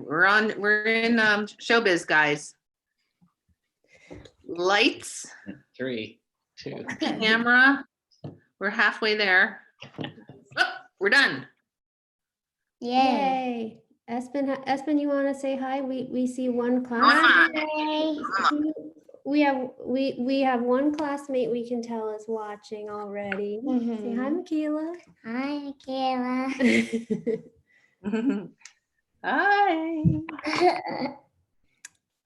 We're in showbiz, guys. Lights, 3, 2. camera. We're halfway there. Oh, we're done. Yay. Espen, you want to say hi? We see one class. Hi. We have one classmate we can tell is watching already. Say hi, Michaela. Hi, Michaela. Hi.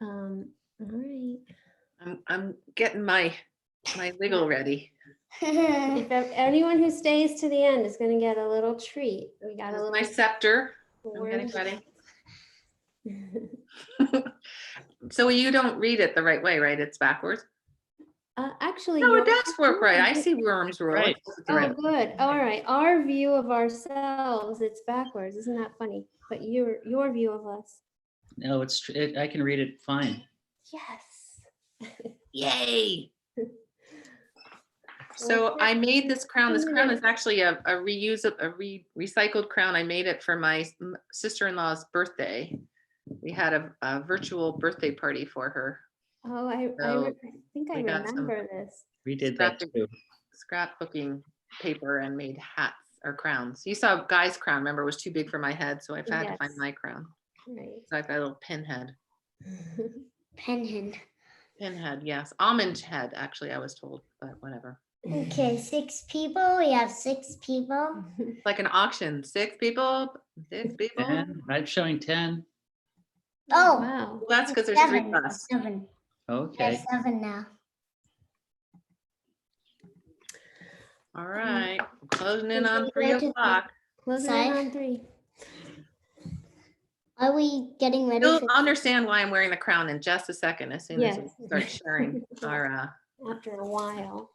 All right. I'm getting my wiggle ready. If anyone who stays to the end is going to get a little treat. We got This a is little my scepter. I'm word. getting ready. So you don't read it the right way, right? It's backwards. Actually, No, it your- does work right. I see worms roll. Right. Oh, good. All right. Our view of ourselves, it's backwards. Isn't that funny? But your view of us. No, I can read it fine. Yes. Yay. So I made this crown. This crown is actually a recycled crown. I made it for my sister-in-law's birthday. We had a virtual birthday party for her. Oh, I think I we got some remember this. We did that too. Scrapbooking paper and made hats or crowns. You saw Guy's crown, remember, it was too big for my head, so I've had to find Yes. my crown. Right. It's like a little pinhead. Penhead. Pinhead, yes. Almond head, actually, I was told, but whatever. Okay, 6 people. We have 6 people. It's like an auction. 6 people, 6 people. 10. I'm showing 10. Oh, Wow. Well, that's because there's 3 7. of us. 7. Okay. There's 7 now. All right, closing in We on can 3 go to the- o'clock. Closing Sorry? in on 3. Are we getting ready You'll for understand why I'm wearing the crown in just a second as soon as Yes. we start sharing our After a while.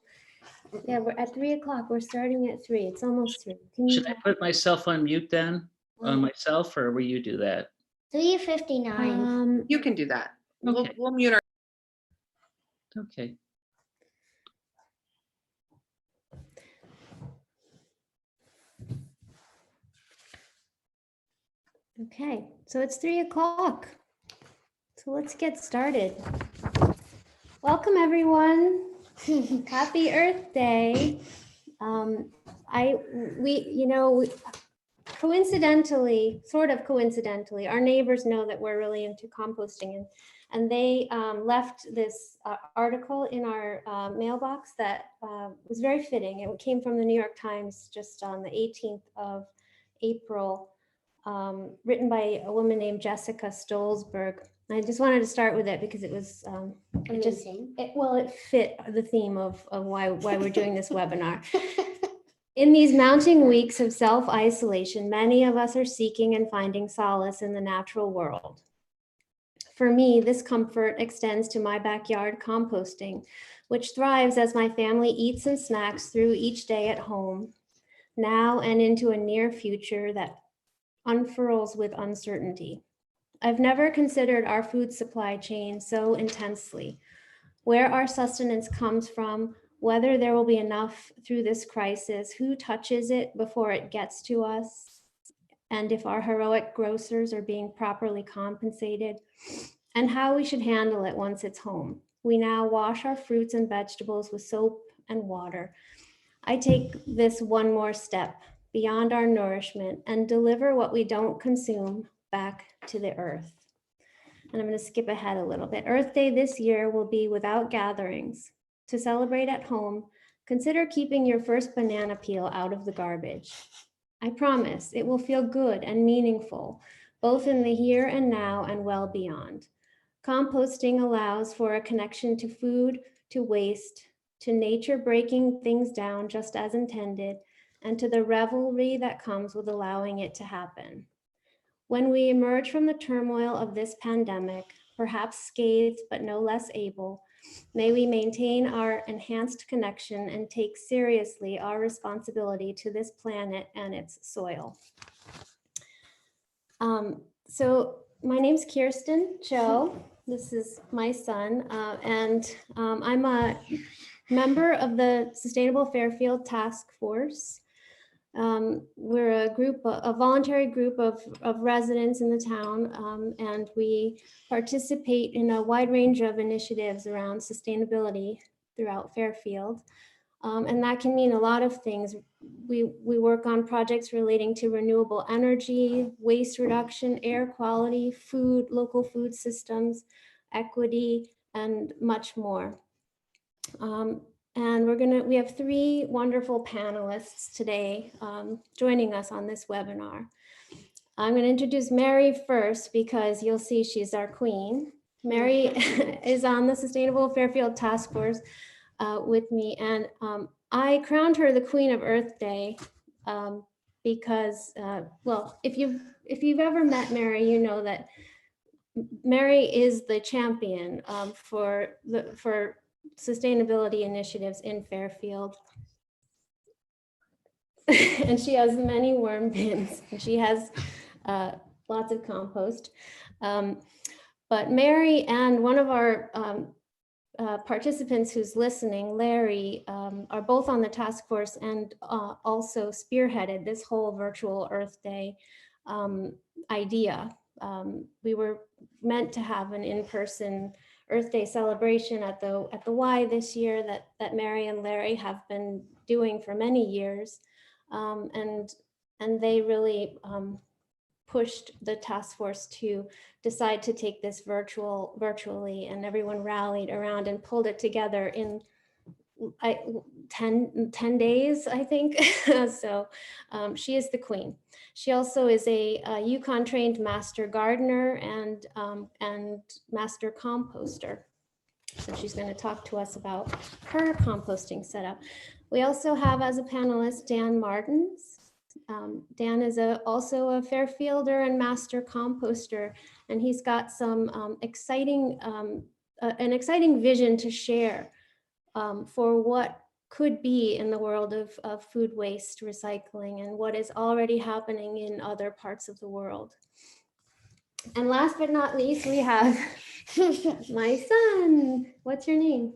Yeah, we're at 3 o'clock. We're starting at 3. It's almost 3. Can you Should I put myself on mute then? On myself, or will you do that? 3:59? you can do that. Okay. We'll mute our Okay. Okay, so it's 3 o'clock. So let's get started. Welcome, everyone. Happy Earth Day. Coincidentally, sort of coincidentally, our neighbors know that we're really into composting, and they left this article in our mailbox that was very fitting. It came from the New York Times just on the 18th of April, written by a woman named Jessica Stolzberg. I just wanted to start with it because it was Amazing. it fit the theme of why we're doing this webinar. In these mounting weeks of self-isolation, many of us are seeking and finding solace in the natural world. For me, this comfort extends to my backyard composting, which thrives as my family eats and snacks through each day at home, now and into a near future that unfurls with uncertainty. I've never considered our food supply chain so intensely, where our sustenance comes from, whether there will be enough through this crisis, who touches it before it gets to us, and if our heroic grocers are being properly compensated, and how we should handle it once it's home. We now wash our fruits and vegetables with soap and water. I take this one more step beyond our nourishment and deliver what we don't consume back to the earth. And I'm going to skip ahead a little bit. Earth Day this year will be without gatherings. To celebrate at home, consider keeping your first banana peel out of the garbage. I promise it will feel good and meaningful, both in the here and now and well beyond. Composting allows for a connection to food, to waste, to nature breaking things down just as intended, and to the revelry that comes with allowing it to happen. When we emerge from the turmoil of this pandemic, perhaps scathed but no less able, may we maintain our enhanced connection and take seriously our responsibility to this planet and its soil. So my name's Kirsten Cho. This is my son, and I'm a member of the Sustainable Fairfield Task Force. We're a voluntary group of residents in the town, and we participate in a wide range of initiatives around sustainability throughout Fairfield. And that can mean a lot of things. We work on projects relating to renewable energy, waste reduction, air quality, food, local food systems, equity, and much more. And we have 3 wonderful panelists today joining us on this webinar. I'm going to introduce Mary first because you'll see she's our queen. Mary is on the Sustainable Fairfield Task Force with me, and I crowned her the Queen of Earth Day because, well, if you've ever met Mary, you know that Mary is the champion for sustainability initiatives in Fairfield. And she has many worm bins, and she has lots of compost. But Mary and one of our participants who's listening, Larry, are both on the task force and also spearheaded this whole virtual Earth Day idea. We were meant to have an in-person Earth Day celebration at the Y this year that Mary and Larry have been doing for many years, and they really pushed the task force to decide to take this virtually, and everyone rallied around and pulled it together in 10 days, I think. So she is the queen. She also is a Yukon trained master gardener and master composter. So she's going to talk to us about her composting setup. We also have as a panelist Dan Martins. Dan is also a Fairfielder and master composter, and he's got some an exciting vision to share for what could be in the world of food waste recycling and what is already happening in other parts of the world. And last but not least, we have my son. What's your name?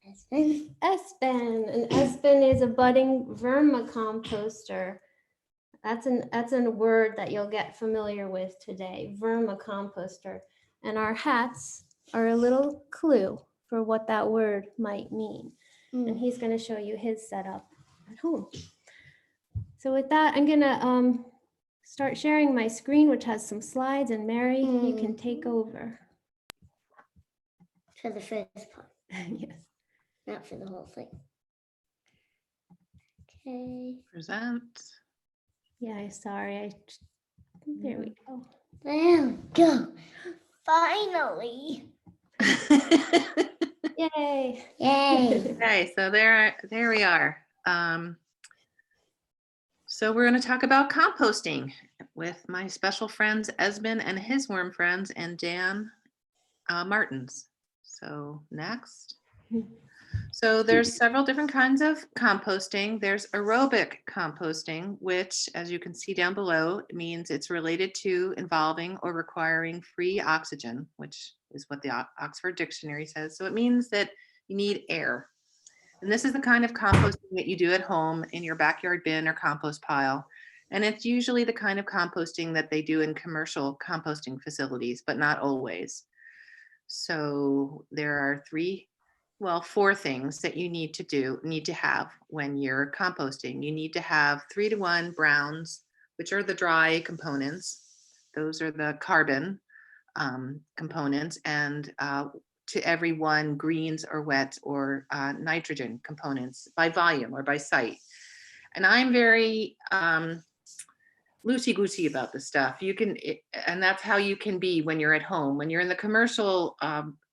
Espen. Espen. And Espen is a budding vermicomposter. That's a word that you'll get familiar with today, vermicomposter. And our hats are a little clue for what that word might mean. And he's going to show you his setup at home. So with that, I'm going to start sharing my screen, which has some slides, and Mary, you can take over. For the first part, Yes. not for the whole thing. Okay. Present. Yeah, sorry. There we go. There we go. Finally. Yay. Yay. Okay, so there we are. So we're going to talk about composting with my special friends Esben and his worm friends and Dan Martins. So next. So there's several different kinds of composting. There's aerobic composting, which, as you can see down below, means it's related to involving or requiring free oxygen, which is what the Oxford Dictionary says. So it means that you need air. And this is the kind of composting that you do at home in your backyard bin or compost pile. And it's usually the kind of composting that they do in commercial composting facilities, but not always. So there are four things that you need to have when you're composting. You need to have 3-to-1 browns, which are the dry components. Those are the carbon components, and to every 1 greens or wet or nitrogen components by volume or by site. And I'm very loosey-goosey about this stuff. And that's how you can be when you're at home. When you're in the commercial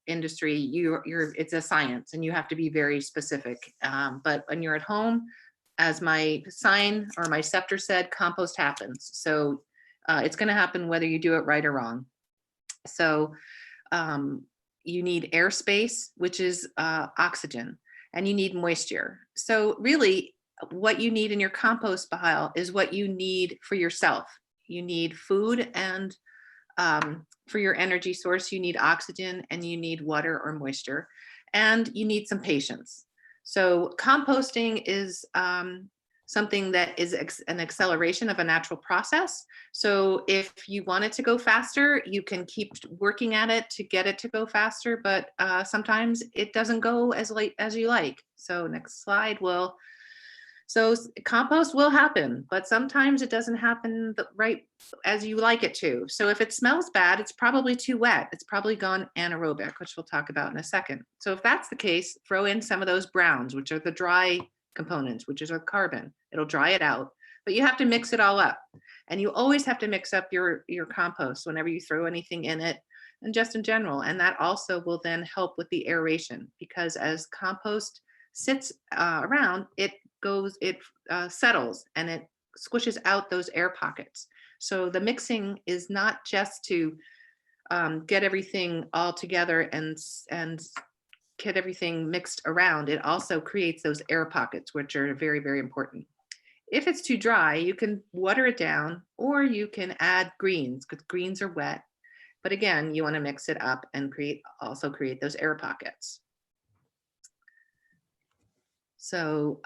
industry, it's a science and you have to be very specific. But when you're at home, as my sign or my scepter said, compost happens. So it's going to happen whether you do it right or wrong. So you need airspace, which is oxygen, and you need moisture. So really what you need in your compost pile is what you need for yourself. You need food, and for your energy source, you need oxygen, and you need water or moisture, and you need some patience. So composting is something that is an acceleration of a natural process. So if you want it to go faster, you can keep working at it to get it to go faster, but sometimes it doesn't go as late as you like. So next slide will, so compost will happen, but sometimes it doesn't happen right as you like it to. So if it smells bad, it's probably too wet. It's probably gone anaerobic, which we'll talk about in a second. So if that's the case, throw in some of those browns, which are the dry components, which is our carbon. It'll dry it out, but you have to mix it all up. And you always have to mix up your compost whenever you throw anything in it, and just in general. And that also will then help with the aeration, because as compost sits around, it settles and it squishes out those air pockets. So the mixing is not just to get everything all together and get everything mixed around. It also creates those air pockets, which are very, very important. If it's too dry, you can water it down, or you can add greens, because greens are wet. But again, you want to mix it up and also create those air pockets. So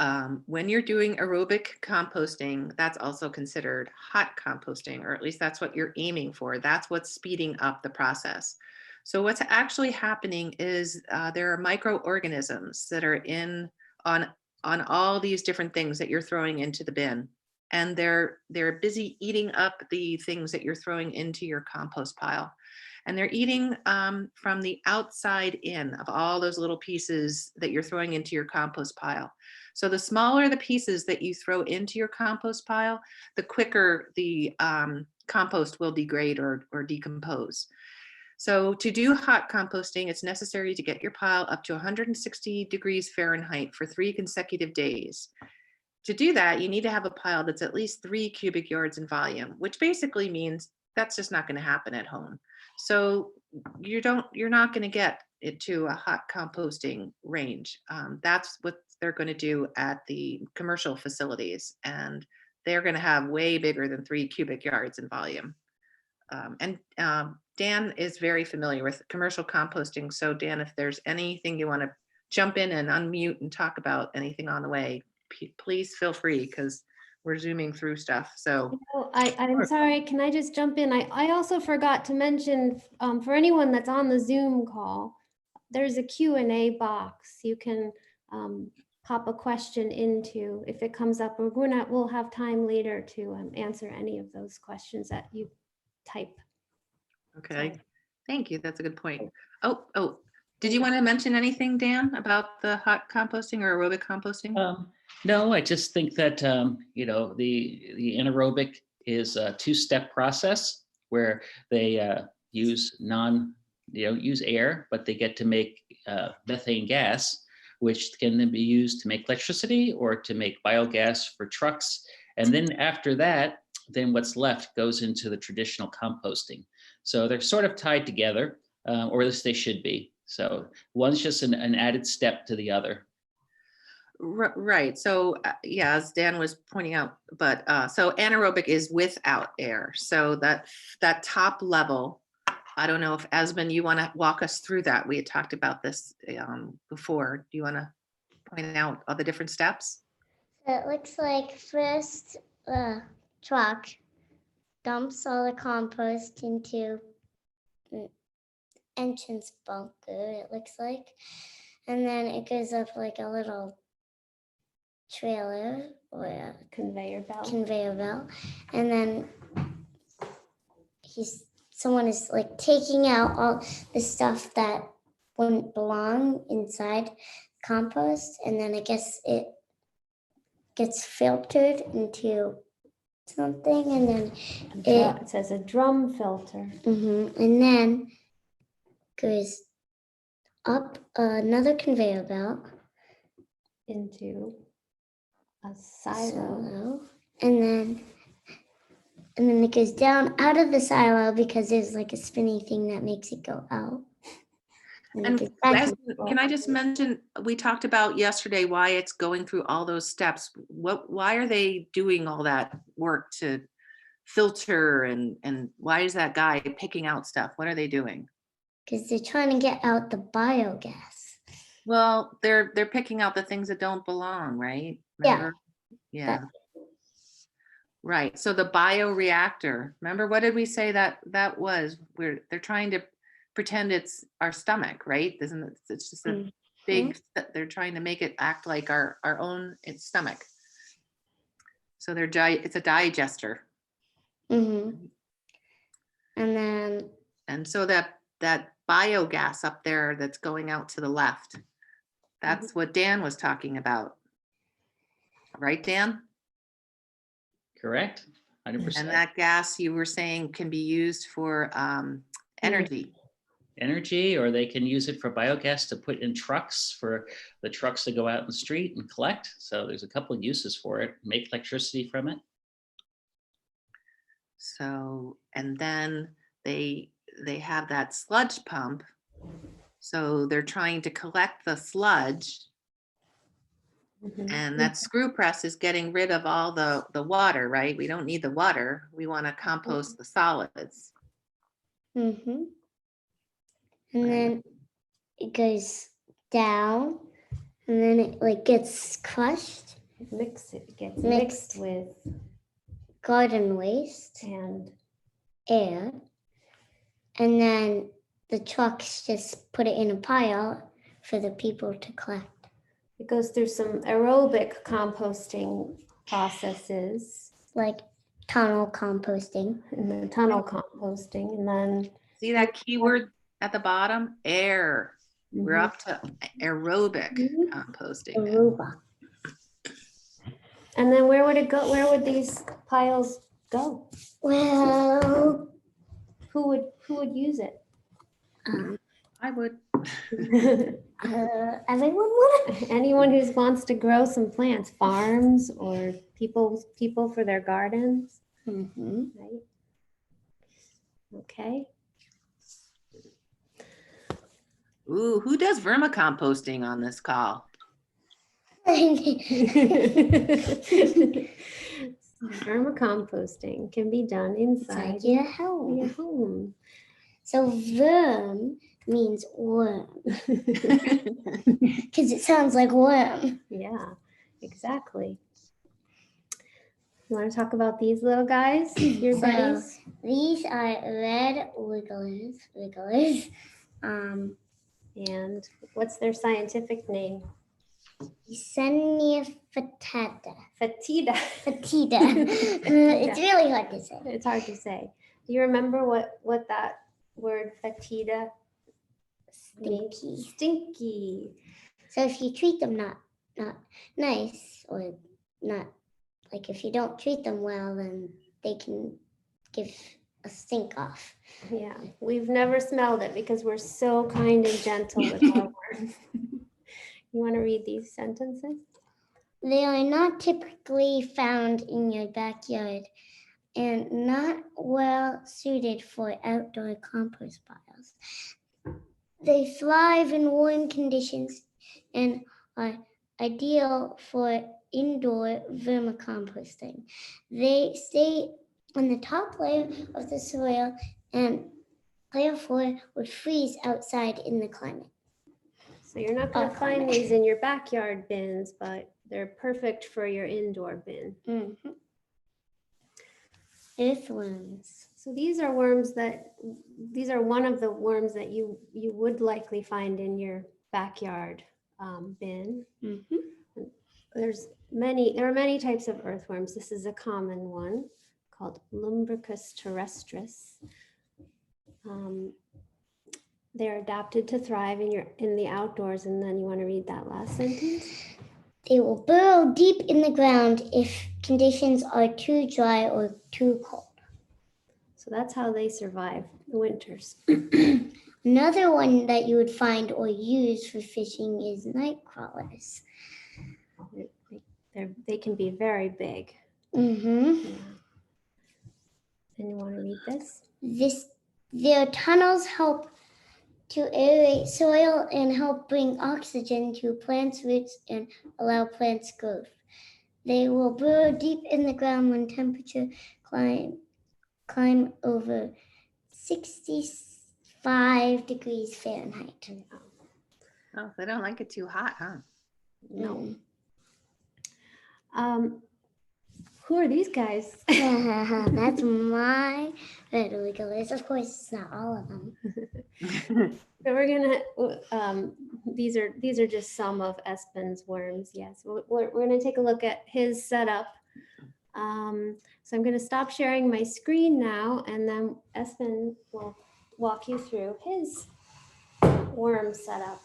when you're doing aerobic composting, that's also considered hot composting, or at least that's what you're aiming for. That's what's speeding up the process. So what's actually happening is there are microorganisms that are on all these different things that you're throwing into the bin. And they're busy eating up the things that you're throwing into your compost pile. And they're eating from the outside in of all those little pieces that you're throwing into your compost pile. So the smaller the pieces that you throw into your compost pile, the quicker the compost will degrade or decompose. So to do hot composting, it's necessary to get your pile up to 160 degrees Fahrenheit for 3 consecutive days. To do that, you need to have a pile that's at least 3 cubic yards in volume, which basically means that's just not going to happen at home. So you're not going to get it to a hot composting range. That's what they're going to do at the commercial facilities, and they're going to have way bigger than 3 cubic yards in volume. Dan is very familiar with commercial composting. So Dan, if there's anything you want to jump in and unmute and talk about anything on the way, please feel free, because we're zooming through stuff. So I'm sorry, can I just jump in? I also forgot to mention, for anyone that's on the Zoom call, there's a Q&A box. You can pop a question into if it comes up. We'll have time later to answer any of those questions that you type. okay, thank you. That's a good point. Oh, did you want to mention anything, Dan, about the hot composting or aerobic composting? No, I just think that, the anaerobic is a 2-step process where they use air, but they get to make methane gas, which can then be used to make electricity or to make biogas for trucks. And then after that, then what's left goes into the traditional composting. So they're sort of tied together, or at least they should be. So one's just an added step to the other. Right. So yeah, as Dan was pointing out, but so anaerobic is without air. So that top level, I don't know if Esmond, you want to walk us through that. We had talked about this before. Do you want to point out all the different steps? So it looks like first the truck dumps all the compost into the entrance bunker, it looks like. And then it goes up like a little trailer or a Conveyor belt. And then someone is like taking out all the stuff that wouldn't belong inside compost, and then I guess it gets filtered into something, and then It says a drum filter. And then goes up another conveyor belt Into a silo. and then it goes down out of the silo because there's like a spinny thing that makes it go out. And can I just mention, we talked about yesterday why it's going through all those steps. Why are they doing all that work to filter, and why is that guy picking out stuff? What are they doing? Because they're trying to get out the biogas. Well, they're picking out the things that don't belong, right? Remember? Yeah. Right. So the bioreactor, remember, what did we say that was? They're trying to pretend it's our stomach, right? Isn't it? It's just a big, they're trying to make it act like our own stomach. So it's a digester. Mm-hmm. And so that biogas up there that's going out to the left, that's what Dan was talking about. Right, Dan? Correct. 100%. And that gas you were saying can be used for energy. Energy, or they can use it for biogas to put in trucks for the trucks to go out in the street and collect. So there's a couple of uses for it. Make electricity from it. So, and then they have that sludge pump. So they're trying to collect the sludge, and that screw press is getting rid of all the water, right? We don't need the water. We want to compost the solids. Mm-hmm. And then it goes down, and then it like gets crushed. It gets mixed with garden waste and air, and then the trucks just put it in a pile for the people to collect. it goes through some aerobic composting processes, Like tunnel composting. and then tunnel composting, and then See that keyword at the bottom? Air. We're up to aerobic composting. Aruba. And then where would it go? Where would these piles go? Well, Who would use it? I would. everyone would. Anyone who wants to grow some plants, farms or people for their gardens, Mm-hmm. right? Okay. Ooh, who does vermicomposting on this call? Vermicomposting can be done inside your your home. home. So worm means worm because it sounds like worm. Yeah, exactly. You want to talk about these little guys, your So, buddies? These are red wigglers. And what's their scientific name? Yesenia fetida. Fatida. Fetida. It's really hard to say. It's hard to say. Do you remember what that word fatida means? Stinky. Stinky. So if you treat them not nice, or not, like if you don't treat them well, then they can give a stink off. Yeah, we've never smelled it because we're so kind and gentle with our words. You want to read these sentences? They are not typically found in your backyard and not well suited for outdoor compost piles. They thrive in warm conditions and are ideal for indoor vermicomposting. They stay on the top layer of the soil and therefore would freeze outside in the climate. So you're not going to find these in your backyard bins, but they're perfect for your indoor bin. Mm-hmm. Earthworms. So these are one of the worms that you would likely find in your backyard bin. Mm-hmm. There are many types of earthworms. This is a common one called Lumbricus terrestris. They're adapted to thrive in the outdoors. And then you want to read that last sentence? They will burrow deep in the ground if conditions are too dry or too cold. So that's how they survive the winters. Another one that you would find or use for fishing is night crawlers. They can be very big. Mm-hmm. Yeah. And you want to read this? Their tunnels help to aerate soil and help bring oxygen to plants' roots and allow plants growth. They will burrow deep in the ground when temperature climb over 65 degrees Fahrenheit. Oh, they don't like it too hot, huh? No. Who are these guys? That's my red wigglers. Of course, it's not all of them. So we're gonna, these are just some of Espen's worms. Yes, we're gonna take a look at his setup. So I'm gonna stop sharing my screen now, and then Espen will walk you through his worm setup.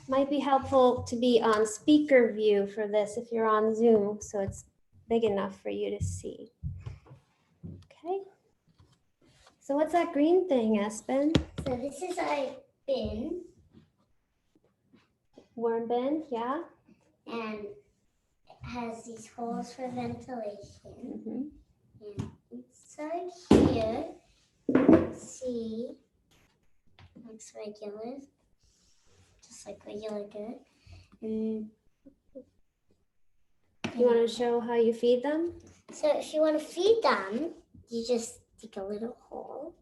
Might be helpful to be on speaker view for this if you're on Zoom, so it's big enough for you to see. Okay. So what's that green thing, Espen? So this is our bin, Worm bin, yeah? and it has these holes for ventilation. Mm-hmm. And inside here, you can see looks regular, just like regular dirt. And You want to show how you feed them? so if you want to feed them, you just dig a little hole,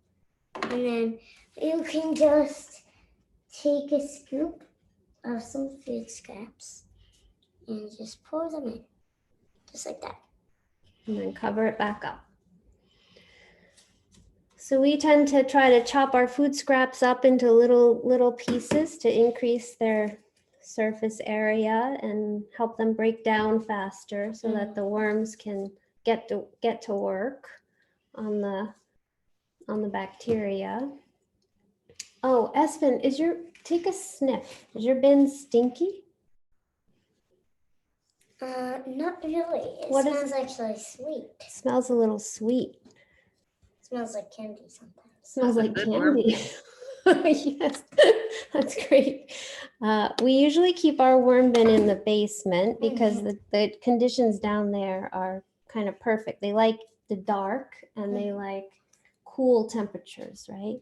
and then you can just take a scoop of some food scraps and just pour them in, just like that. And then cover it back up. So we tend to try to chop our food scraps up into little pieces to increase their surface area and help them break down faster so that the worms can get to work on the bacteria. Oh, Espen, take a sniff. Is your bin stinky? Not really. It What is smells actually sweet. It smells a little sweet. It smells like candy sometimes. Smells That's a like good worm. candy. Yes, that's great. We usually keep our worm bin in the basement because the conditions down there are kind of perfect. They like the dark and they like cool temperatures, right?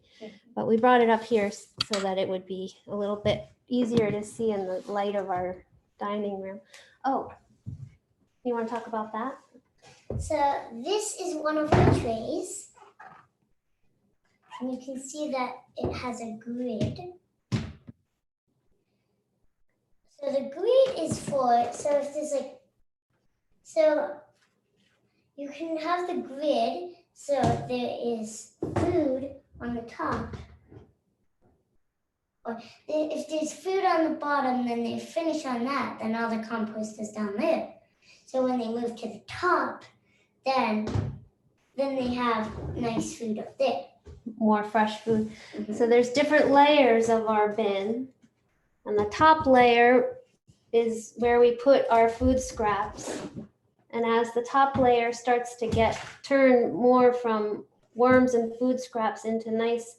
But we brought it up here so that it would be a little bit easier to see in the light of our dining room. Oh, you want to talk about that? So this is one of our trays. And you can see that it has a grid. So the grid is for, so if there's like, so you can have the grid so there is food on the top. Or if there's food on the bottom, then they finish on that, then all the compost is down there. So when they move to the top, then they have nice food up there. More fresh food. So there's different layers of our bin. And the top layer is where we put our food scraps. And as the top layer starts to turn more from worms and food scraps into nice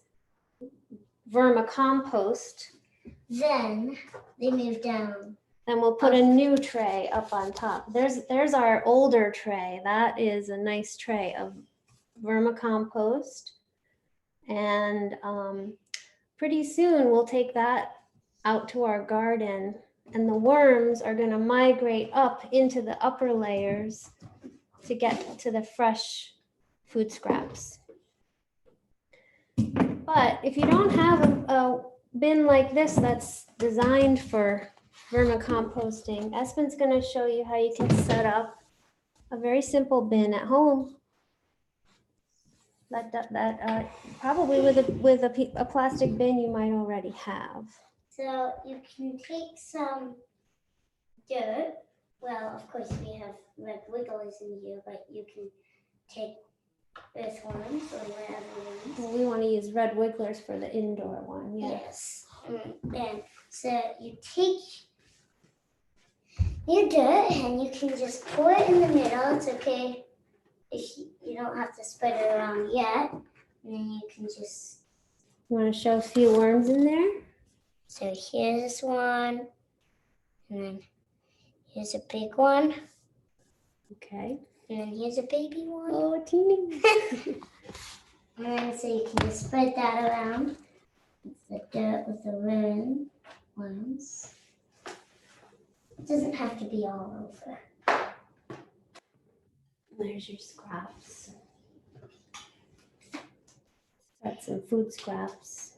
vermicompost, Then they move down. then we'll put a new tray up on top. There's our older tray. That is a nice tray of vermicompost. And pretty soon we'll take that out to our garden, and the worms are going to migrate up into the upper layers to get to the fresh food scraps. But if you don't have a bin like this that's designed for vermicomposting, Espen's going to show you how you can set up a very simple bin at home. That probably with a plastic bin you might already have. So you can take some dirt. Well, of course we have red wigglers in here, but you can take earthworms or whatever it is. Well, we want to use red wigglers for the indoor one. Yeah. Yes. And so you take your dirt and you can just pour it in the middle. It's okay if you don't have to spread it around yet. And then you can just. You want to show a few worms in there? So here's one, and then here's a big one, Okay. and then here's a baby one. Oh, teeny. And then so you can just spread that around with the dirt with the worms. It doesn't have to be all over. There's your scraps. Got some food scraps.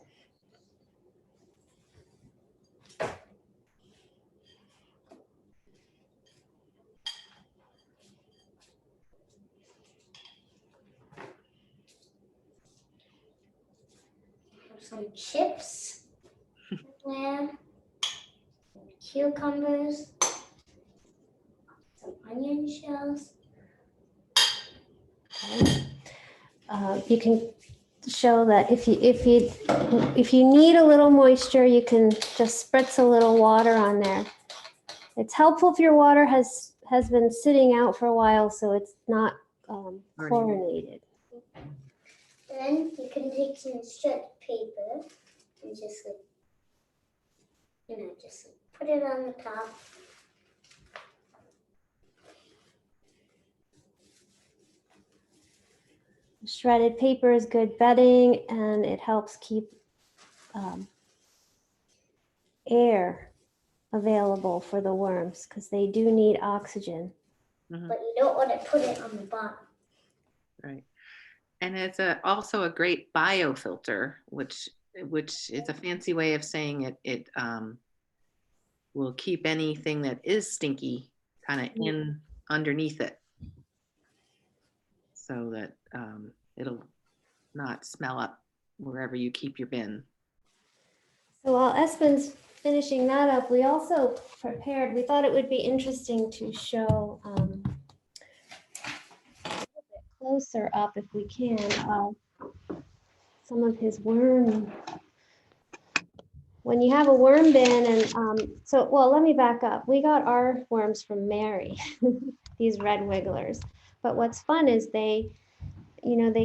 some chips. There. Cucumbers. Some onion shells. Okay. You can show that if you need a little moisture, you can just spritz a little water on there. It's helpful if your water has been sitting out for a while, so it's not chlorinated. Then you can take some stretch paper and just put it on the top. Shredded paper is good bedding, and it helps keep air available for the worms because they do need oxygen. But you don't want to put it on the bottom. Right. And it's also a great biofilter, which is a fancy way of saying it will keep anything that is stinky kind of in underneath it, so that it'll not smell up wherever you keep your bin. So while Espen's finishing that up, we also prepared, we thought it would be interesting to show a little bit closer up, if we can, some of his worm. When you have a worm bin, and well, let me back up. We got our worms from Mary, these red wigglers. But what's fun is they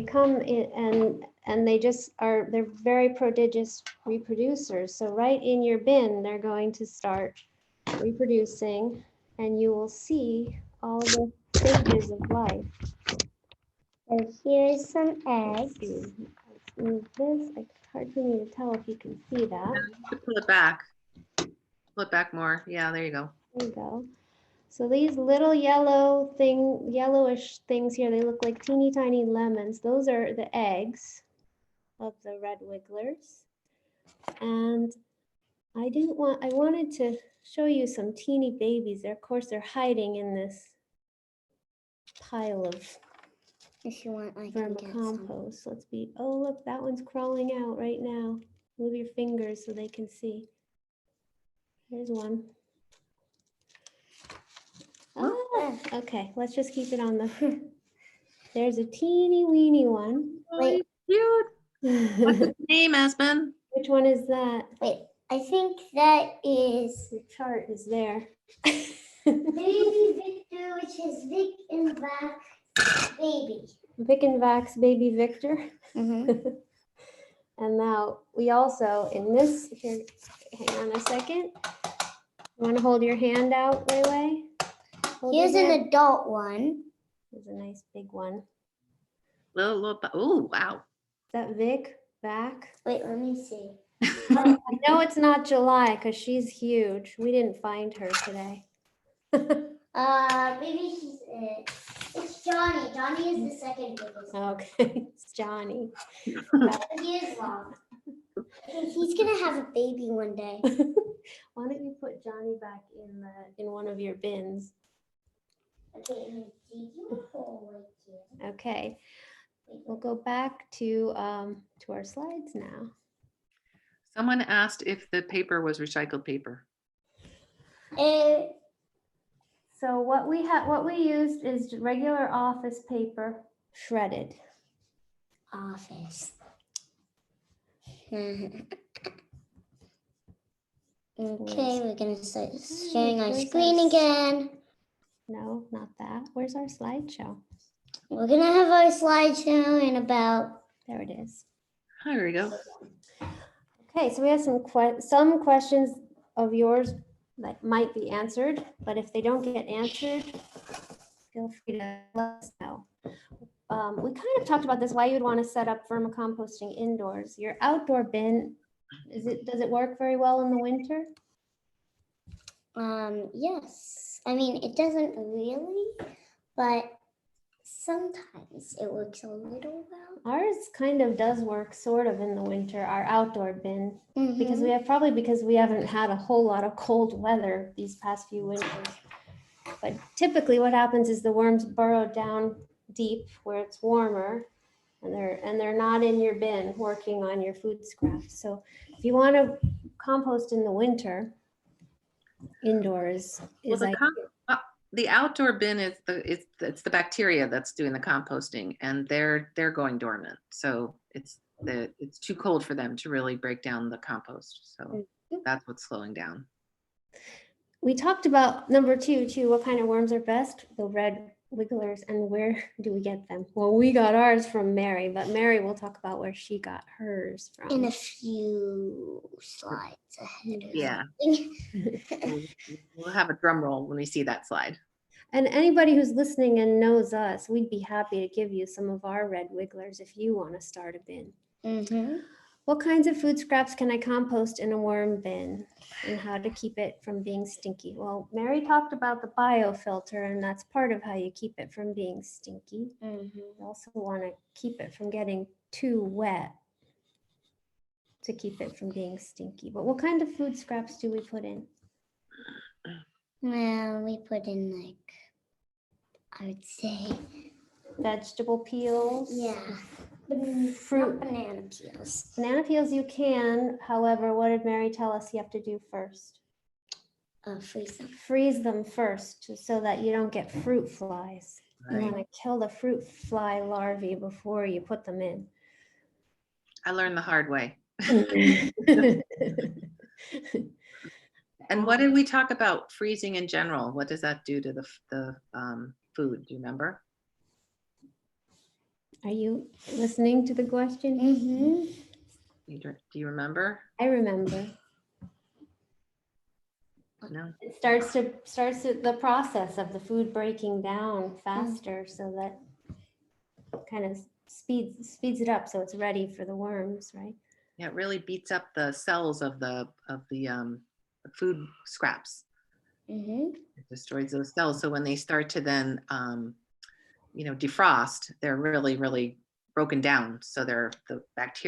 come in and they're very prodigious reproducers. So right in your bin, they're going to start reproducing, and you will see all the stages of life. And here's some eggs. Let's move this. It's hard for me to tell if you can see that. You could pull it back. Pull it back more. Yeah, there you go. There you go. So these little yellowish things here, they look like teeny tiny lemons. Those are the eggs of the red wigglers. And I wanted to show you some teeny babies. Of course, they're hiding in this pile of If you want, I can get some. vermicompost. Oh, look, that one's crawling out right now. Move your fingers so they can see. There's one. Ah, okay, let's just keep it on the. There's a teeny weeny one. Wait, cute. What's its name, Espen? Which one is that? Wait, I think that is The chart is there. Baby Victor, which is Vic and Vax baby. Vic and Vax baby Victor. Mm-hmm. And now we also, in this, here, hang on a second. You want to hold your hand out, Wei? Here's an adult one. There's a nice big one. Little, oh, wow. Is that Vic back? Wait, let me see. I know it's not July because she's huge. We didn't find her today. Maybe she's it. It's Johnny. Johnny is the second biggest. Okay, it's Johnny. He is long. He's gonna have a baby one day. Why don't you put Johnny back in one of your bins? Okay, Okay, we'll go back to our slides now. Someone asked if the paper was recycled paper. So what we used is regular office paper, shredded. Office. Okay, we're gonna start sharing our screen again. No, not that. Where's our slideshow? We're gonna have our slideshow in about. There it is. There we go. Okay, so we have some questions of yours that might be answered, but if they don't get answered, feel free to let us know. We kind of talked about this, why you'd want to set up vermicomposting indoors. Your outdoor bin, does it work very well in the winter? Yes. I mean, it doesn't really, but sometimes it works a little well. Ours kind of does work sort of in the winter, our outdoor bin, because Mhm. because we haven't had a whole lot of cold weather these past few winters. But typically what happens is the worms burrow down deep where it's warmer, and they're not in your bin working on your food scraps. So if you want to compost in the winter, indoors Well, is like, the outdoor bin is it's the bacteria that's doing the composting, and they're going dormant. So it's too cold for them to really break down the compost. So that's what's slowing down. we talked about number two too. What kind of worms are best? The red wigglers. And where do we get them? Well, we got ours from Mary, but Mary will talk about where she got hers from. In a few slides ahead. Yeah. something. We'll have a drum roll when we see that slide. And anybody who's listening and knows us, we'd be happy to give you some of our red wigglers if you want to start a bin. Mhm. What kinds of food scraps can I compost in a worm bin, and how to keep it from being stinky? Well, Mary talked about the biofilter, and that's part of how you keep it from being stinky. Mhm. You also want to keep it from getting too wet to keep it from being stinky. But what kind of food scraps do we put in? Well, we put in like, I would say, Vegetable peels? yeah, Fruit. not banana peels. Banana peels you can, however, what did Mary tell us you have to do first? Freeze them. Freeze them first so that you don't get fruit flies. You Right. want to kill the fruit fly larvae before you put them in. I learned the hard way. And what did we talk about freezing in general? What does that do to the food? Do you remember? Are you listening to the question? Mhm. Do you remember? I remember. No. It starts the process of the food breaking down faster, so that kind of speeds it up, so it's ready for the worms, right? Yeah, it really beats up the cells of the food scraps. Mhm. It destroys those cells. So when they start to then defrost, they're really, really broken down. So the bacteria